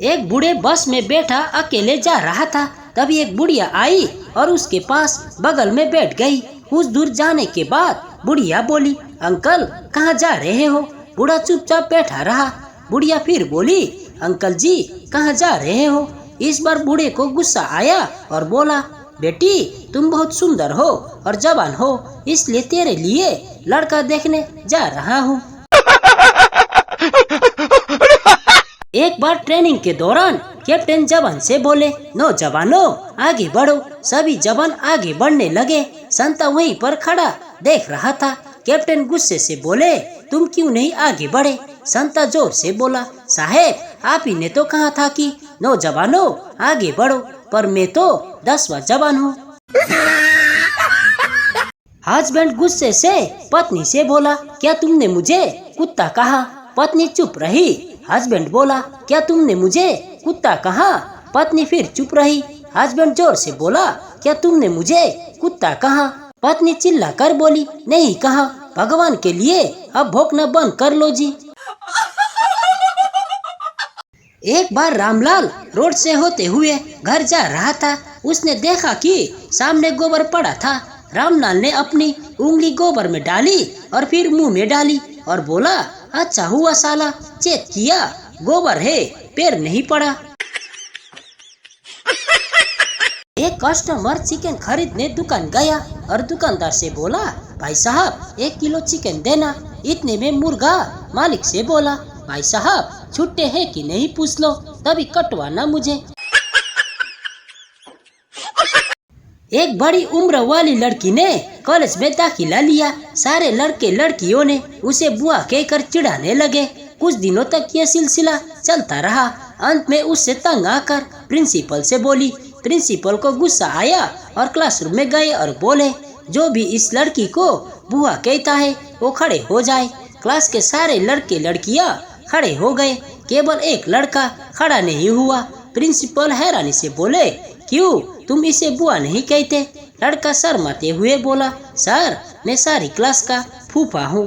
एक बूढ़े बस में बैठा अकेले जा रहा था। तभी एक बुढ़िया आई और उसके पास बगल में बैठ गई। कुछ दूर जाने के बाद बुढ़िया बोली, अंकल कहाँ जा रहे हो? बूढ़ा चुपचाप बैठा रहा। बुढ़िया फिर बोली, अंकल जी कहाँ जा रहे हो? इस बार बूढ़े को गुस्सा आया और बोला, बेटी तुम बहुत सुंदर हो और जवान हो, इसलिए तेरे लिए लड़का देखने जा रहा हूँ। एक बार ट्रेनिंग के दौरान कैप्टन जवान से बोले, नौजवानों आगे बढ़ो। सभी जवान आगे बढ़ने लगे। संता वहीं पर खड़ा देख रहा था। कैप्टन गुस्से से बोले, तुम क्यों नहीं आगे बढ़े? संता जोर से बोला, साहेब आप ही ने तो कहा था कि नौजवानों आगे बढ़ो, पर मैं तो 10वां जवान हूँ। हस्बैंड गुस्से से पत्नी से बोला, क्या तुमने मुझे कुत्ता कहा? पत्नी चुप रही। हस्बैंड बोला, क्या तुमने मुझे कुत्ता कहा? पत्नी फिर चुप रही। हस्बैंड जोर से बोला, क्या तुमने मुझे कुत्ता कहा? पत्नी चिल्ला कर बोली, नहीं कहा। भगवान के लिए अब भौंकना बंद कर लो जी। एक बार रामलाल रोड से होते हुए घर जा रहा था। उसने देखा कि सामने गोबर पड़ा था। रामलाल ने अपनी उंगली गोबर में डाली और फिर मुंह में डाली और बोला, अच्छा हुआ साला चेक किया, गोबर है पैर नहीं पड़ा। एक कस्टमर चिकन खरीदने दुकान गया और दुकानदार से बोला, भाई साहब 1 किलो चिकन देना। इतने में मुर्गा मालिक से बोला, भाई साहब छुट्टे हैं कि नहीं पूछ लो, तभी कटवाना मुझे। एक बड़ी उम्र वाली लड़की ने कॉलेज में दाखिला लिया। सारे लड़के लड़कियों ने उसे बुआ कहकर चिढ़ाने लगे। कुछ दिनों तक यह सिलसिला चलता रहा। अंत में उससे तंग आकर प्रिंसिपल से बोली। प्रिंसिपल को गुस्सा आया और क्लासरूम में गए और बोले, जो भी इस लड़की को बुआ कहता है वो खड़े हो जाए। क्लास के सारे लड़के लड़कियां खड़े हो गए, केवल एक लड़का खड़ा नहीं हुआ। प्रिंसिपल हैरानी से बोले, क्यों तुम इसे बुआ नहीं कहते? लड़का शर्माते हुए बोला, सर मैं सारी क्लास का फूफा हूँ।